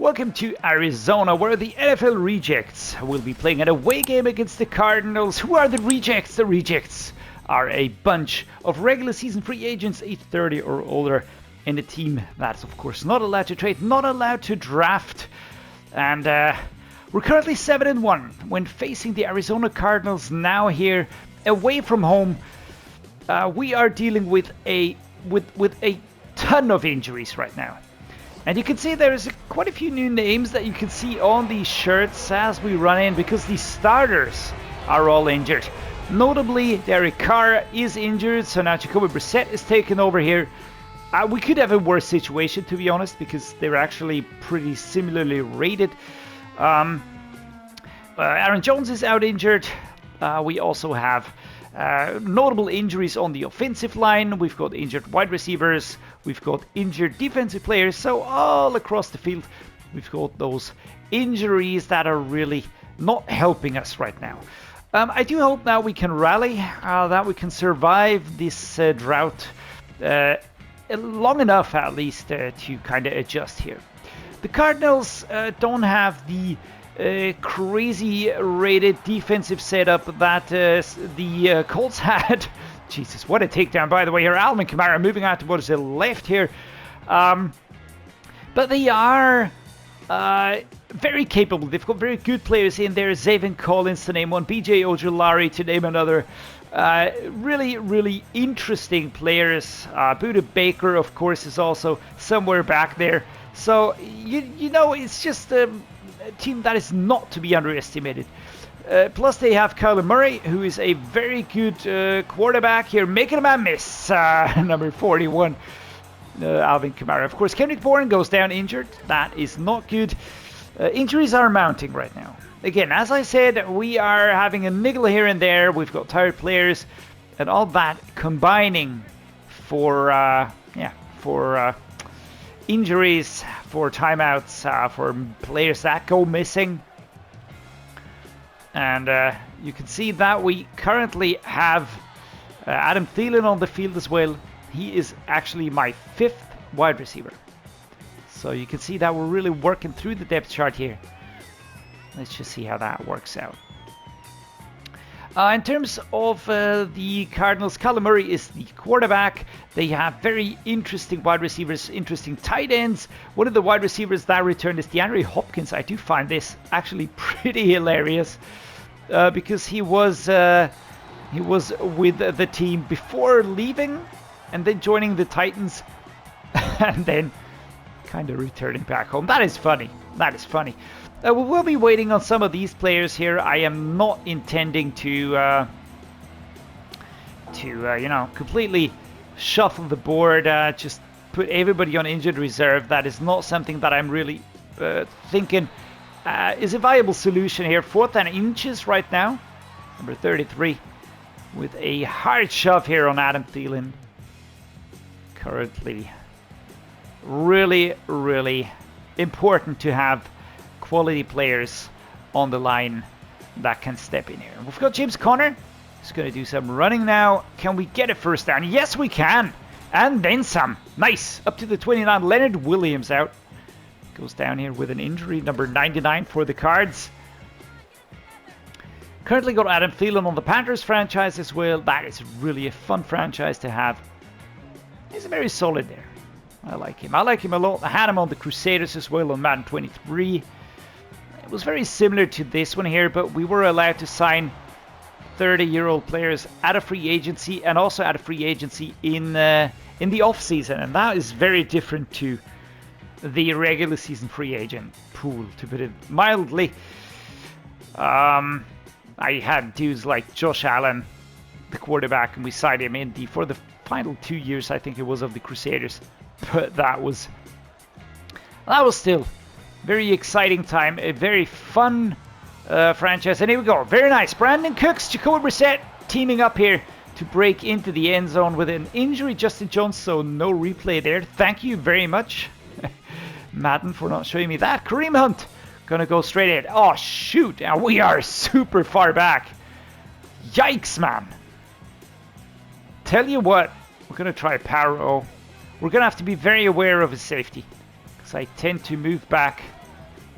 Welcome to Arizona, where the NFL Rejects will be playing an away game against the Cardinals. Who are the Rejects? The Rejects are a bunch of regular season free agents, age 30 or older, in a team that's, of course, not allowed to trade, not allowed to draft. And we're currently 7-1 when facing the Arizona Cardinals now here away from home. We are dealing with a ton of injuries right now. And you can see there's quite a few new names that you can see on these shirts as we run in, because the starters are all injured. Notably, Derek Carr is injured, so now Jacoby Brissett is taking over here. We could have a worse situation, to be honest, because they're actually pretty similarly rated. Aaron Jones is out injured. We also have notable injuries on the offensive line. We've got injured wide receivers. We've got injured defensive players. So all across the field, we've got those injuries that are really not helping us right now. I do hope now we can rally, that we can survive this drought long enough at least to kind of adjust here. The Cardinals don't have the crazy rated defensive setup that the Colts had. Jesus, what a takedown, by the way, here. Alvin Kamara moving out towards the left here. But they are very capable. They've got very good players in there. Zaven Collins to name one, BJ Ojulari to name another. Really, really interesting players. Buda Baker, of course, is also somewhere back there. So, you know, it's just a team that is not to be underestimated. Plus they have KYLER Murray, who is a very good quarterback here, making a man miss. Number 41, Alvin Kamara. Of course, Kendrick Bourne goes down injured. That is not good. Injuries are mounting right now. Again, as I said, we are having a niggle here and there. We've got tired players, and all that combining for injuries, for timeouts, for players that go missing. And you can see that we currently have Adam Thielen on the field as well. He is actually my 5th wide receiver. So you can see that we're really working through the depth chart here. Let's just see how that works out. In terms of the Cardinals, KYLER Murray is the quarterback. They have very interesting wide receivers, interesting tight ends. One of the wide receivers that returned is DeAndre Hopkins. I do find this actually pretty hilarious because he was with the team before leaving and then joining the Titans and then kind of returning back home. That is funny. That is funny. We will be waiting on some of these players here. I am not intending to completely shuffle the board, just put everybody on injured reserve. That is not something that I'm really thinking is a viable solution here. 4th and inches right now. Number 33 with a hard shove here on Adam Thielen. Currently really, really important to have quality players on the line that can step in here. We've got James Conner. He's going to do some running now. Can we get a first down? Yes, we can. And then some. Nice. Up to the 29. Leonard Williams out. Goes down here with an injury. Number 99 for the Cards. Currently got Adam Thielen on the Panthers franchise as well. That is really a fun franchise to have. He's very solid there. I like him. I like him a lot. I had him on the Crusaders as well on Madden 23. It was very similar to this one here, but we were allowed to sign 30-year-old players at a free agency and also at a free agency in the off season, and that is very different to the regular season free agent pool, to put it mildly. I had dudes like Josh Allen, the quarterback, and we signed him in for the final 2 years, I think it was, of the Crusaders. But that was still very exciting time, a very fun franchise. And here we go. Very nice. Brandon Cooks, Jacoby Brissett teaming up here to break into the end zone with an injury. Justin Jones, so no replay there. Thank you very much, Madden, for not showing me that. Kareem Hunt going to go straight in. Oh, shoot. And we are super far back. Yikes, man. Tell you what, we're going to try Paro. We're going to have to be very aware of his safety, because I tend to move back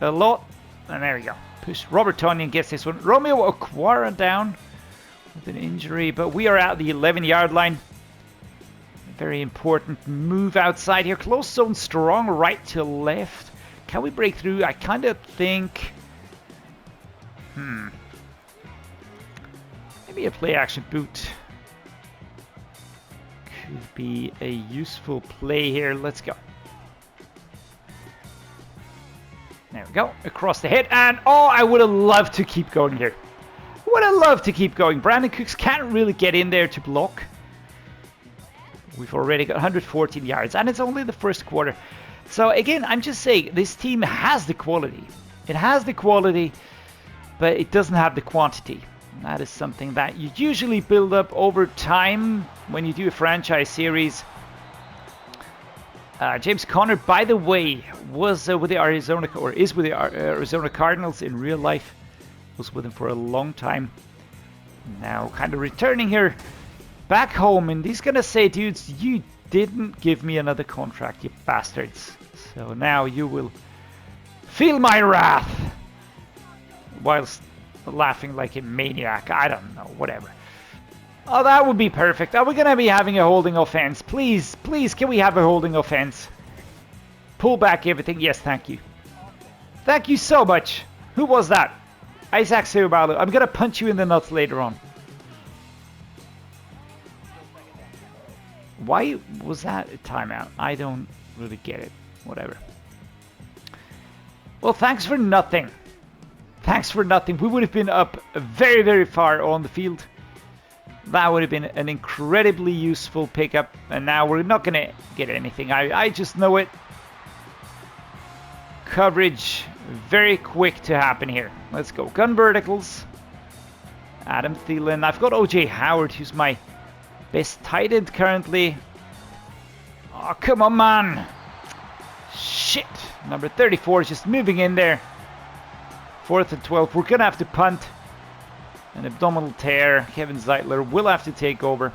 a lot. And there we go. Push. Robert Tonyan gets this one. Romeo Okwara down with an injury, but we are at the 11-yard line. A very important move outside here. Close zone strong, right to left. Can we break through? I kind of think... Maybe a play-action boot could be a useful play here. Let's go. There we go. Across the head. And, oh, I would have loved to keep going here. Would have loved to keep going. Brandon Cooks can't really get in there to block. We've already got 114 yards. And it's only the first quarter. So, again, I'm just saying, this team has the quality. It has the quality, but it doesn't have the quantity. And that is something that you usually build up over time when you do a franchise series. James Conner, by the way, was with the Arizona, or is with the Arizona Cardinals in real life. Was with them for a long time. Now kind of returning here back home, and he's gonna say, dudes, you didn't give me another contract, you bastards. So now you will feel my wrath. Whilst laughing like a maniac. I don't know, whatever. Oh, that would be perfect. Are we going to be having a holding offense? Please, please, can we have a holding offense? Pull back everything. Yes, thank you. Thank you so much. Who was that? Isaac Seubalo. I'm going to punch you in the nuts later on. Why was that a timeout? I don't really get it. Whatever. Well, thanks for nothing. Thanks for nothing. We would have been up very, very far on the field. That would have been an incredibly useful pickup. And now we're not going to get anything. I just know it. Coverage very quick to happen here. Let's go. Gun verticals. Adam Thielen. I've got OJ Howard, who's my best tight end currently. Oh, come on, man. Shit. Number 34 is just moving in there. 4th and 12. We're going to have to punt. An abdominal tear. Kevin Zeitler will have to take over.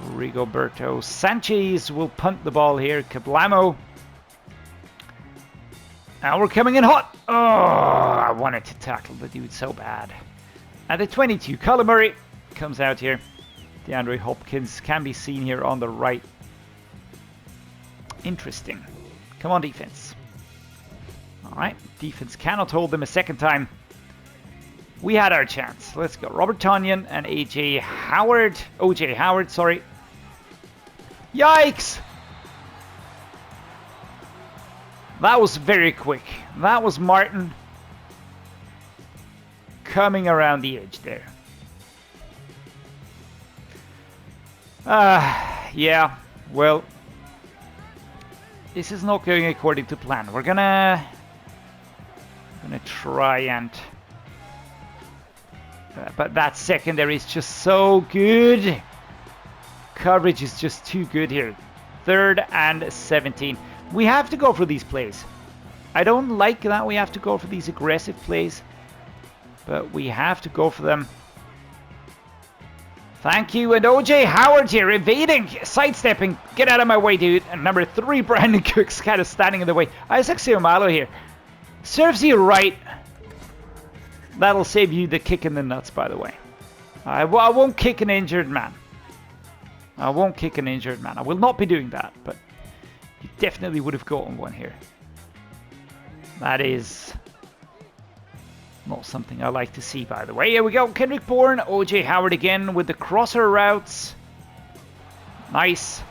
Rigoberto Sanchez will punt the ball here. Kablamo. Now we're coming in hot. Oh, I wanted to tackle the dude so bad. At the 22, Kyler Murray comes out here. DeAndre Hopkins can be seen here on the right. Interesting. Come on, defense. Alright, defense cannot hold them a second time. We had our chance. Let's go. Robert Tonyan and OJ Howard, sorry. Yikes! That was very quick. That was Martin coming around the edge there. Yeah, well, this is not going according to plan. We're gonna try and... but that secondary is just so good. Coverage is just too good here. 3rd and 17. We have to go for these plays. I don't like that we have to go for these aggressive plays, but we have to go for them. Thank you. And OJ Howard here, evading, sidestepping. Get out of my way, dude. And number 3, Brandon Cooks, kind of standing in the way. Isaac Seumalo here. Serves you right. That'll save you the kick in the nuts, by the way. I won't kick an injured man. I won't kick an injured man. I will not be doing that, but you definitely would have gotten one here. That is not something I like to see, by the way. Here we go. Kendrick Bourne, OJ Howard again with the crosser routes. Nice.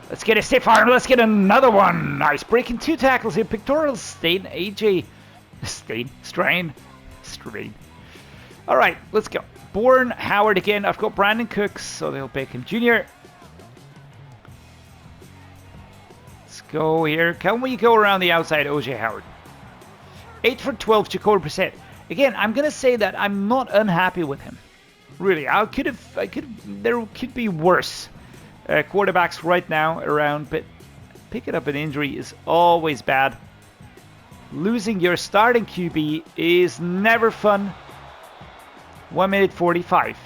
Let's get a stiff arm. Let's get another one. Nice. Breaking 2 tackles here. Pectoral strain. Strain. All right, let's go. Bourne, Howard again. I've got Brandon Cooks, so they'll pick him. Junior. Let's go here. Can we go around the outside, OJ Howard? 8 for 12, Jacoby Brissett. Again, I'm gonna say that I'm not unhappy with him. Really, there could be worse quarterbacks right now around, but picking up an injury is always bad. Losing your starting QB is never fun. 1 minute 45.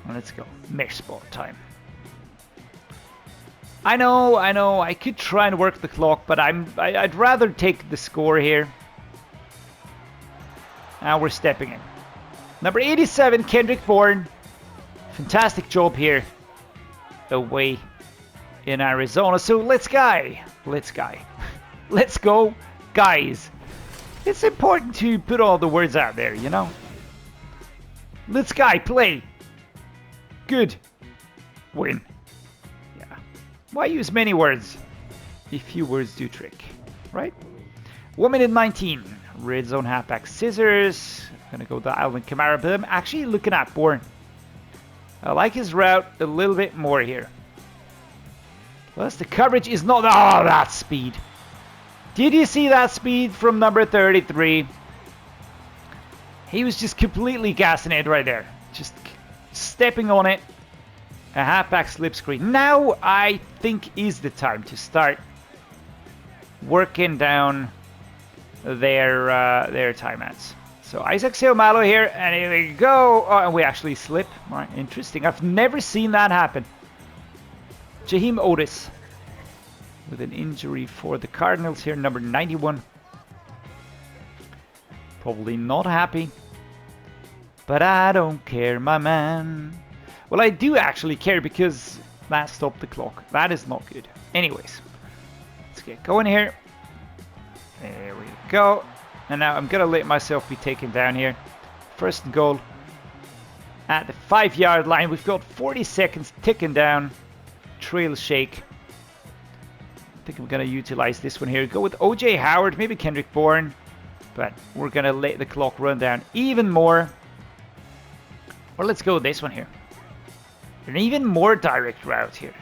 Let's go. Mesh spot time. I know, I could try and work the clock, but I'd rather take the score here. Now we're stepping in. Number 87, Kendrick Bourne. Fantastic job here. Away in Arizona. So let's go. Let's go, guys. It's important to put all the words out there, you know. Let's go, play. Good. Win. Yeah. Why use many words if few words do trick, right? 1 minute 19. Red zone halfback scissors. Gonna go the Alvin Kamara, but I'm actually looking at Bourne. I like his route a little bit more here. Plus the coverage is not... Oh, that speed. Did you see that speed from number 33? He was just completely gassing it right there. Just stepping on it. A halfback slip screen. Now I think is the time to start working down their timeouts. So Isaac Seumalo here, and here we go. Oh, and we actually slip. Right, interesting. I've never seen that happen. Jaheim Otis with an injury for the Cardinals here, number 91. Probably not happy. But I don't care, my man. Well, I do actually care because that stopped the clock. That is not good. Anyways, let's get going here. There we go. And now I'm going to let myself be taken down here. First and goal at the 5-yard line. We've got 40 seconds ticking down. Trail shake. I think I'm going to utilize this one here. Go with OJ Howard, maybe Kendrick Bourne. But we're going to let the clock run down even more. Or let's go with this one here. An even more direct route here.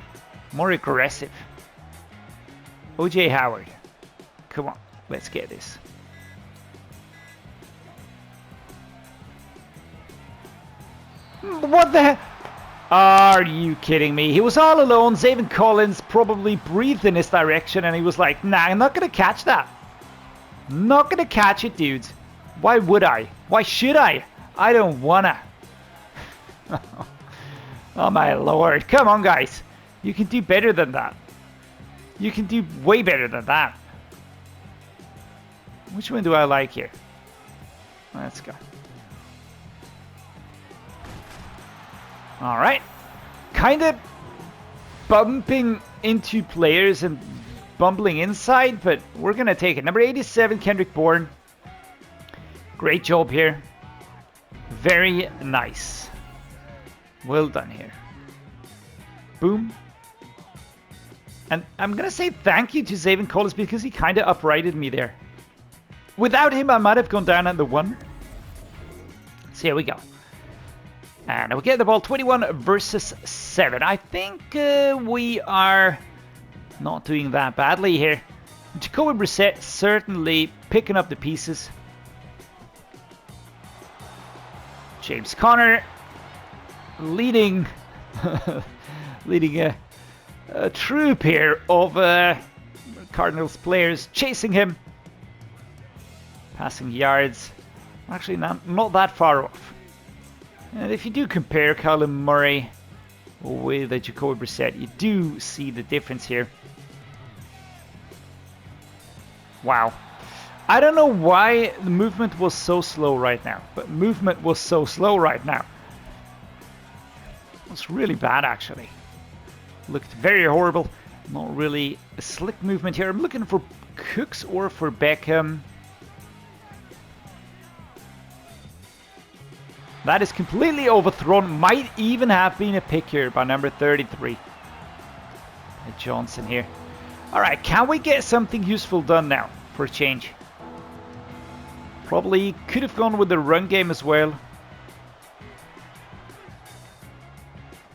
More aggressive. OJ Howard. Come on, let's get this. What the heck? Are you kidding me? He was all alone. Zaven Collins probably breathed in his direction and he was like, nah, I'm not going to catch that. Not going to catch it, dudes. Why would I? Why should I? I don't wanna. Oh my lord. Come on, guys. You can do better than that. You can do way better than that. Which one do I like here? Let's go. Alright. Kind of bumping into players and bumbling inside, but we're going to take it. Number 87, Kendrick Bourne. Great job here. Very nice. Well done here. Boom. And I'm going to say thank you to Zaven Collins because he kind of uprighted me there. Without him, I might have gone down at the 1. So here we go. And we get the ball 21 versus 7. I think we are not doing that badly here. Jacoby Brissett certainly picking up the pieces. James Conner leading a troop here of Cardinals players chasing him. Passing yards. Actually, not that far off. And if you do compare Kyler Murray with Jacoby Brissett, you do see the difference here. Wow. I don't know why the movement was so slow right now, but movement was so slow right now. It's really bad, actually. Looked very horrible. Not really a slick movement here. I'm looking for Cooks or for Beckham. That is completely overthrown. Might even have been a pick here by number 33. Johnson here. Alright, can we get something useful done now for a change? Probably could have gone with the run game as well.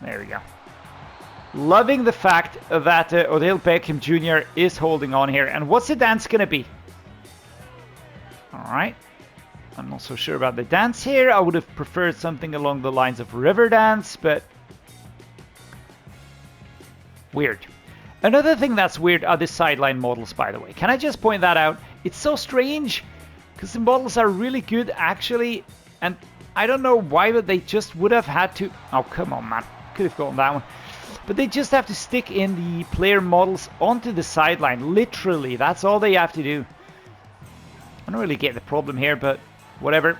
There we go. Loving the fact that Odell Beckham Jr. is holding on here. And what's the dance going to be? Alright. I'm not so sure about the dance here. I would have preferred something along the lines of River Dance, but weird. Another thing that's weird are the sideline models, by the way. Can I just point that out? It's so strange because the models are really good, actually, and I don't know why, but they just would have had to... Oh, come on, man. Could have gotten that one. But they just have to stick in the player models onto the sideline. Literally, that's all they have to do. I don't really get the problem here, but whatever.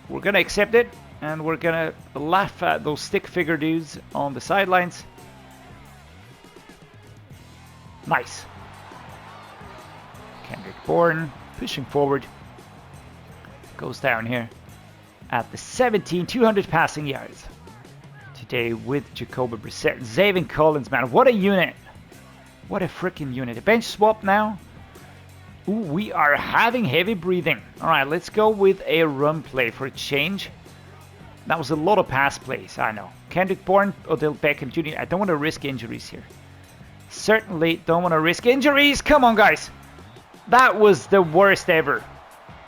We're gonna accept it, and we're gonna laugh at those stick figure dudes on the sidelines. Nice. Kendrick Bourne pushing forward. Goes down here at the 200 passing yards. Today with Jacoby Brissett. Zaven Collins, man, what a unit. What a freaking unit. A bench swap now. Ooh, we are having heavy breathing. All right, let's go with a run play for a change. That was a lot of pass plays, I know. Kendrick Bourne, Odell Beckham Jr. I don't want to risk injuries here. Certainly don't want to risk injuries. Come on, guys. That was the worst ever.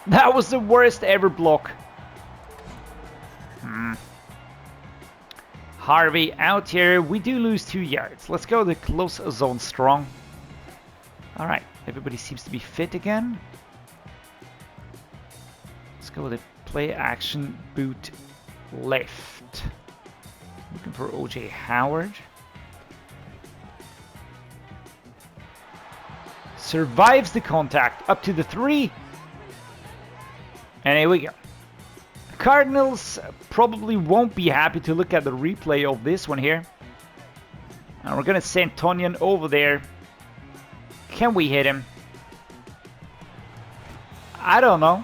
That was the worst ever block. Harvey out here. We do lose 2 yards. Let's go the close zone strong. All right. Everybody seems to be fit again. Let's go with a play action boot left. Looking for O.J. Howard. Survives the contact up to the 3. And here we go. Cardinals probably won't be happy to look at the replay of this one here. And we're going to send Tonyan over there. Can we hit him? I don't know.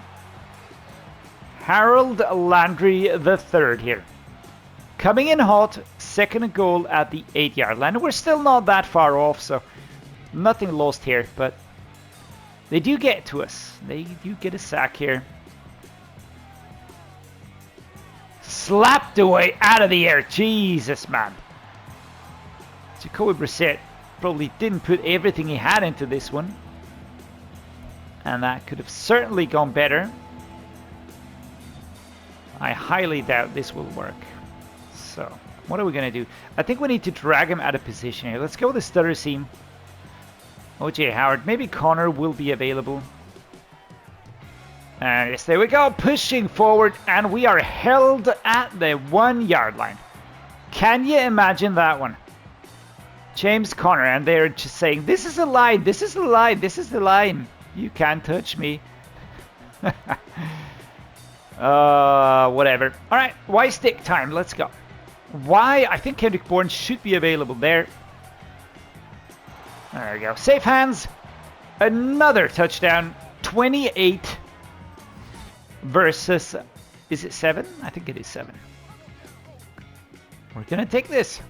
Harold Landry III here. Coming in hot, second and goal at the 8-yard line. We're still not that far off, so nothing lost here. But they do get to us. They do get a sack here. Slapped away out of the air. Jesus, man. Jacoby Brissett probably didn't put everything he had into this one. And that could have certainly gone better. I highly doubt this will work. So, what are we going to do? I think we need to drag him out of position here. Let's go with the stutter seam. O.J. Howard. Maybe Connor will be available. And yes, there we go. Pushing forward. And we are held at the 1-yard line. Can you imagine that one? James Conner, and they're just saying, this is the line, this is the line, this is the line. You can't touch me. Whatever. All right, why stick time? Let's go. Why? I think Kendrick Bourne should be available there. There we go. Safe hands. Another touchdown. 28 versus, is it 7? I think it is 7. We're going to take this.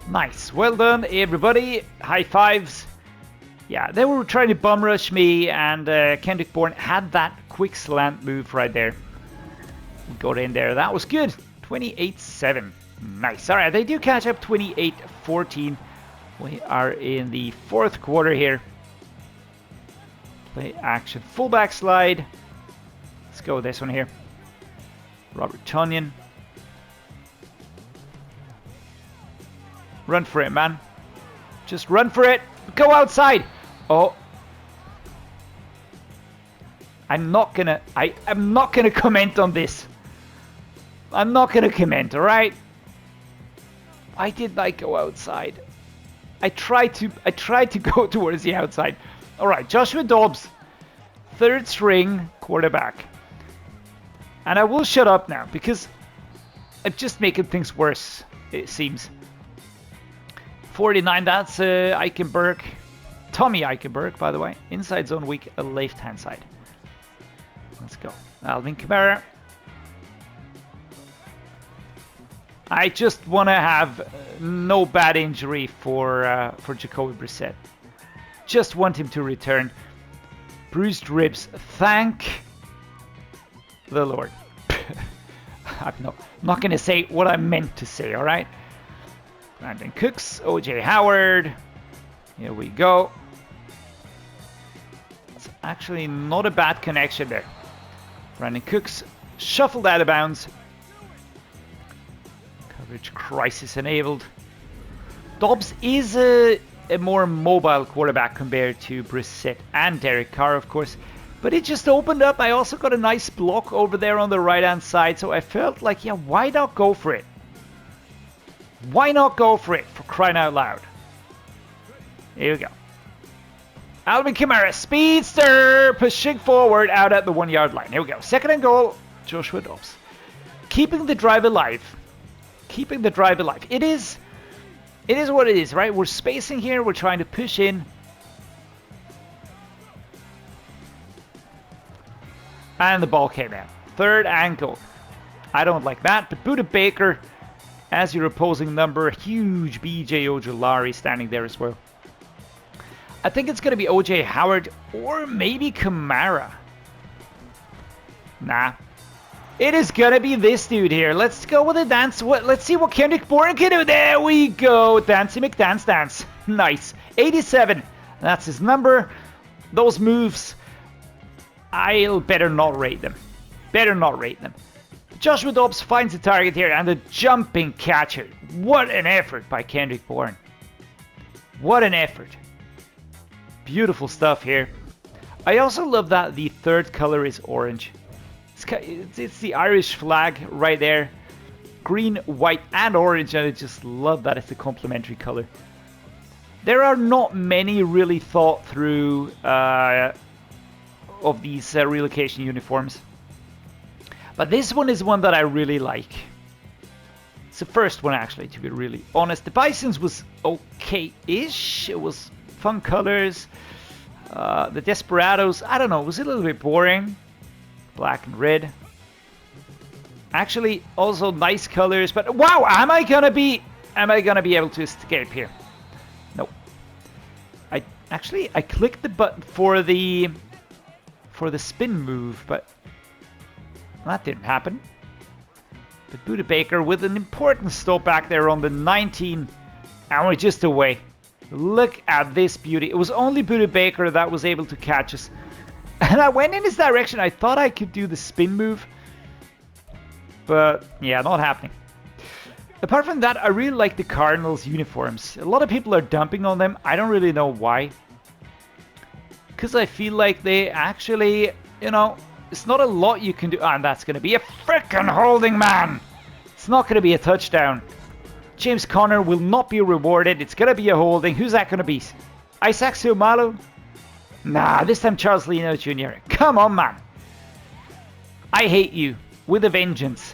Nice. Well done, everybody. High fives. Yeah, they were trying to bum rush me, and Kendrick Bourne had that quick slant move right there. We got in there. That was good. 28-7. Nice. All right, they do catch up 28-14. We are in the 4th quarter here. Play action. Fullback slide. Let's go with this one here. Robert Tonyan. Run for it, man. Just run for it. Go outside. Oh. I'm not gonna comment on this. I'm not gonna comment, alright? I did not go outside. I tried to go towards the outside. Alright, Joshua Dobbs. 3rd string quarterback. And I will shut up now because I'm just making things worse, it seems. 49, that's Eichenberg. Tommy Eichenberg, by the way. Inside zone weak, left-hand side. Let's go. Alvin Kamara. I just want to have no bad injury for Jacoby Brissett. Just want him to return. Bruised ribs. Thank the Lord. I'm not going to say what I meant to say, all right? Brandon Cooks, O.J. Howard. Here we go. It's actually not a bad connection there. Brandon Cooks shuffled out of bounds. Coverage crisis enabled. Dobbs is a more mobile quarterback compared to Brissett and Derek Carr, of course. But it just opened up. I also got a nice block over there on the right-hand side. So I felt like, yeah, why not go for it? Why not go for it, for crying out loud? Here we go. Alvin Kamara, speedster, pushing forward out at the 1 yard line. Here we go. Second and goal, Joshua Dobbs. Keeping the drive alive. Keeping the drive alive. It is what it is, right? We're spacing here. We're trying to push in. And the ball came out. Third and goal. I don't like that. But Buda Baker, as your opposing number, huge BJ Ojolari standing there as well. I think it's going to be OJ Howard or maybe Kamara. Nah. It is going to be this dude here. Let's go with a dance. Let's see what Kendrick Bourne can do. There we go. Dancey McDance Dance. Nice. 87. That's his number. Those moves, I'll better not rate them. Better not rate them. Joshua Dobbs finds the target here and the jumping catcher. What an effort by Kendrick Bourne. What an effort. Beautiful stuff here. I also love that the third color is orange. It's the Irish flag right there. Green, white, and orange, and I just love that it's a complementary color. There are not many really thought through of these relocation uniforms. But this one is one that I really like. It's the first one, actually, to be really honest. The Bison's was okay-ish. It was fun colors. The Desperados, I don't know, it was a little bit boring. Black and red. Actually, also nice colors, but wow, am I gonna be able to escape here? Nope. I clicked the button for the spin move, but that didn't happen. But Buda Baker with an important stop back there on the 19, and we're just away. Look at this beauty. It was only Buda Baker that was able to catch us. And I went in his direction. I thought I could do the spin move. But yeah, not happening. Apart from that, I really like the Cardinals uniforms. A lot of people are dumping on them. I don't really know why. Because I feel like they actually, you know, it's not a lot you can do. And that's going to be a frickin' holding, man. It's not going to be a touchdown. James Conner will not be rewarded. It's going to be a holding. Who's that going to be? Isaac Seumalo? Nah, this time Charles Leno Jr. Come on, man. I hate you. With a vengeance.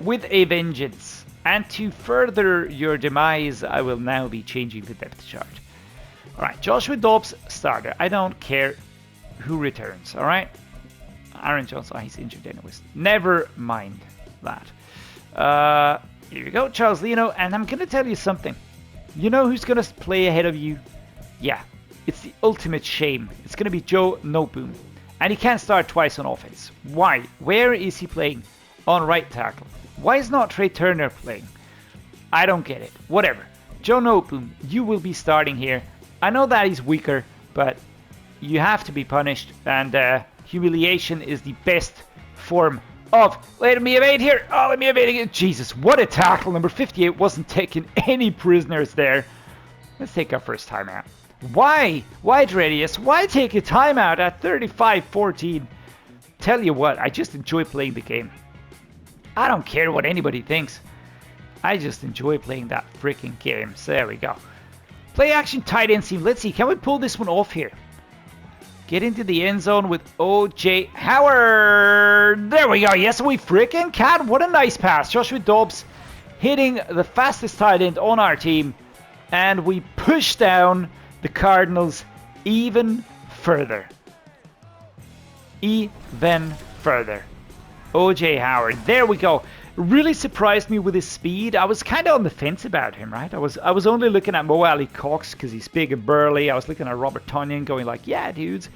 With a vengeance. And to further your demise, I will now be changing the depth chart. Alright, Joshua Dobbs, starter. I don't care who returns, alright? Aaron Jones, he's injured anyways. Never mind that. Here we go, Charles Leno. And I'm going to tell you something. You know who's going to play ahead of you? Yeah. It's the ultimate shame. It's going to be Joe Noteboom. And he can't start twice on offense. Why? Where is he playing? On right tackle. Why is not Trey Turner playing? I don't get it. Whatever. Joe Noteboom, you will be starting here. I know that he's weaker, but you have to be punished. And humiliation is the best form of... Let me evade here. Oh, let me evade again. Jesus, what a tackle. Number 58 wasn't taking any prisoners there. Let's take our first time out. Why? Why, Dreddeus? Why take a timeout at 35-14? Tell you what, I just enjoy playing the game. I don't care what anybody thinks. I just enjoy playing that freaking game. So there we go. Play action tight end seam. Let's see, can we pull this one off here? Get into the end zone with OJ Howard. There we go. Yes, we freaking can. What a nice pass. Joshua Dobbs hitting the fastest tight end on our team. And we push down the Cardinals even further. Even further. OJ Howard. There we go. Really surprised me with his speed. I was kind of on the fence about him, right? I was only looking at Mo Ali Cox because he's big and burly. I was looking at Robert Tonyan going like, yeah, dudes.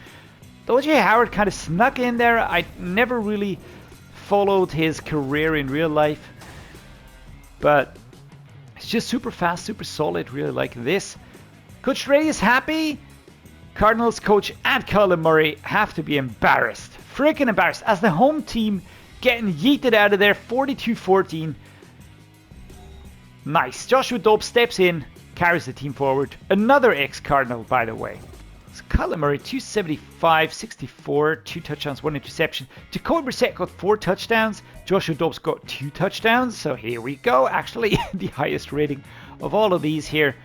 OJ Howard kind of snuck in there. I never really followed his career in real life. But it's just super fast, super solid. Really like this. Coach Dreddeus is happy. Cardinals coach and Kyler Murray have to be embarrassed. Freaking embarrassed. As the home team getting yeeted out of there. 42-14. Nice. Joshua Dobbs steps in. Carries the team forward. Another ex-Cardinal, by the way. So Kyler Murray, 275, 64, 2 touchdowns, 1 interception. Jacoby Brissett got 4 touchdowns. Joshua Dobbs got 2 touchdowns. So here we go. Actually, the highest rating of all of these here.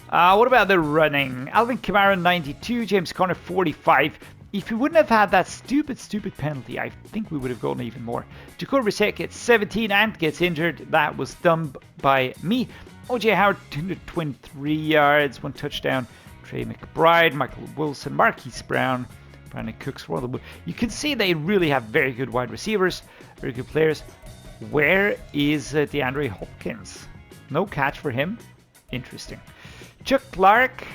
What about the running? Alvin Kamara, 92. James Conner, 45. If we wouldn't have had that stupid penalty, I think we would have gotten even more. Jacoby Brissett gets 17 and gets injured. That was done by me. OJ Howard, 223 yards, 1 touchdown. Trey McBride, Michael Wilson, Marquise Brown, Brandon Cooks. You can see they really have very good wide receivers, very good players. Where is DeAndre Hopkins? No catch for him. Interesting. Chuck Clark,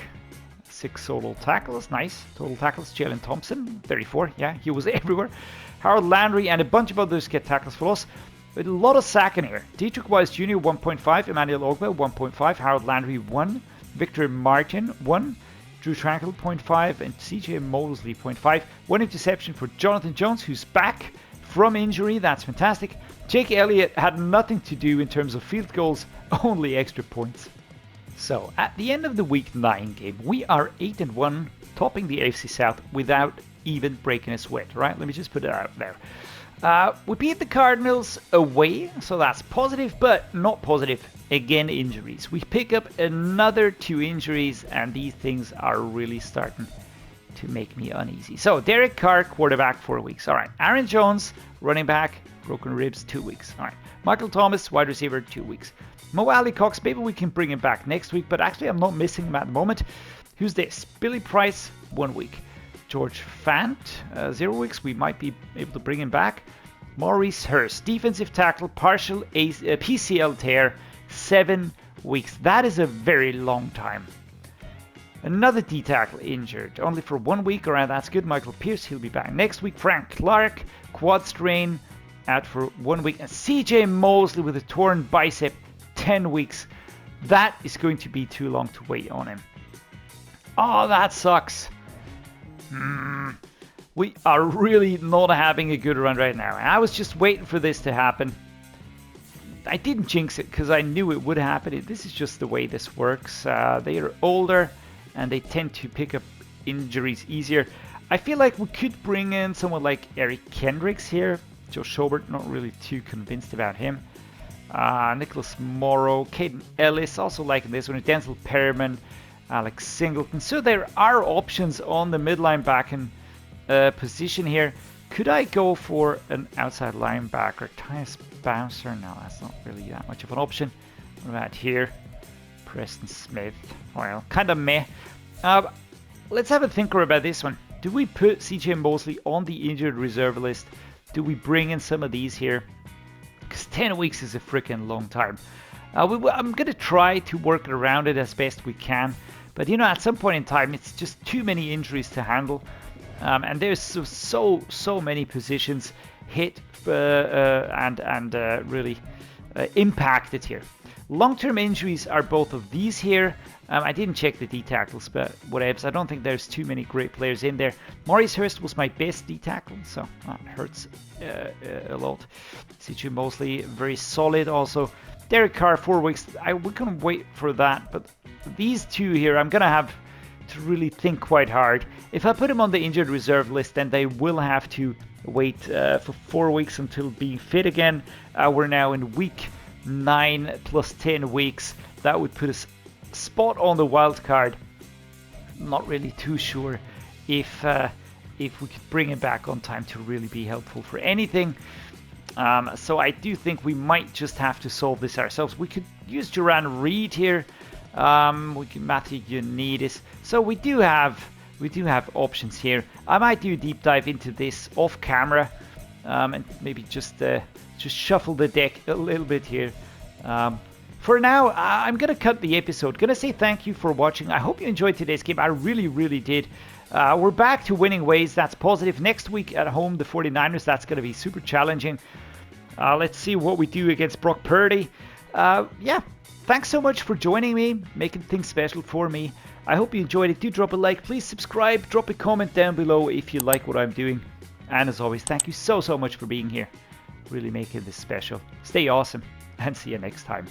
6 solo tackles, nice. Total tackles, Jalen Thompson, 34, yeah, he was everywhere. Harold Landry and a bunch of others get tackles for us. But a lot of sacking here. Dietrich Wise Jr., 1.5, Emmanuel Ogba, 1.5, Harold Landry, 1, Victor Martin, 1, Drew Tranquil, 0.5, and CJ Mosley, 0.5. 1 interception for Jonathan Jones, who's back from injury, that's fantastic. Jake Elliott had nothing to do in terms of field goals, only extra points. So, at the end of the Week 9 game, we are 8-1, topping the AFC South without even breaking a sweat, right? Let me just put it out there. We beat the Cardinals away, so that's positive, but not positive. Again, injuries. We pick up another 2 injuries, and these things are really starting to make me uneasy. So, Derek Carr, quarterback, 4 weeks. All right. Aaron Jones, running back, broken ribs, 2 weeks. All right. Michael Thomas, wide receiver, 2 weeks. Mo Alley Cox, maybe we can bring him back next week, but actually I'm not missing him at the moment. Who's this? Billy Price, 1 week. George Fant, 0 weeks. We might be able to bring him back. Maurice Hurst, defensive tackle, partial PCL tear, 7 weeks. That is a very long time. Another D-tackle injured, only for 1 week. Alright, that's good. Michael Pierce, he'll be back next week. Frank Clark, quad strain, out for 1 week. And CJ Mosley with a torn bicep, 10 weeks. That is going to be too long to wait on him. Oh, that sucks. We are really not having a good run right now. I was just waiting for this to happen. I didn't jinx it because I knew it would happen. This is just the way this works. They are older and they tend to pick up injuries easier. I feel like we could bring in someone like Eric Kendricks here. Joe Schobert, not really too convinced about him. Nicholas Morrow, Caden Ellis, also liking this one. Denzel Perriman, Alex Singleton. So there are options on the midline backing position here. Could I go for an outside linebacker? Tyus Bouncer? No, that's not really that much of an option. What about here? Preston Smith. Well, kind of meh. Let's have a thinker about this one. Do we put CJ Mosley on the injured reserve list? Do we bring in some of these here? Because 10 weeks is a freaking long time. I'm going to try to work around it as best we can. But, you know, at some point in time, it's just too many injuries to handle. And there's so many positions hit and really impacted here. Long-term injuries are both of these here. I didn't check the D-tackles, but whatevs. I don't think there's too many great players in there. Maurice Hurst was my best D-tackle, so that hurts a lot. CJ Mosley, very solid also. Derek Carr, 4 weeks. We couldn't wait for that, but these two here, I'm going to have to really think quite hard. If I put him on the injured reserve list, then they will have to wait for 4 weeks until being fit again. We're now in week 9 plus 10 weeks. That would put us spot on the wild card. Not really too sure if we could bring him back on time to really be helpful for anything. So I do think we might just have to solve this ourselves. We could use Duran Reed here. We can Matthew Unitas. So we do have options here. I might do a deep dive into this off camera and maybe just shuffle the deck a little bit here. For now, I'm gonna cut the episode. Gonna say thank you for watching. I hope you enjoyed today's game. I really did. We're back to winning ways. That's positive. Next week at home, the 49ers. That's gonna be super challenging. Let's see what we do against Brock Purdy. Yeah. Thanks so much for joining me, making things special for me. I hope you enjoyed it. Do drop a like, please subscribe, drop a comment down below if you like what I'm doing. And as always, thank you so much for being here. Really making this special. Stay awesome and see you next time.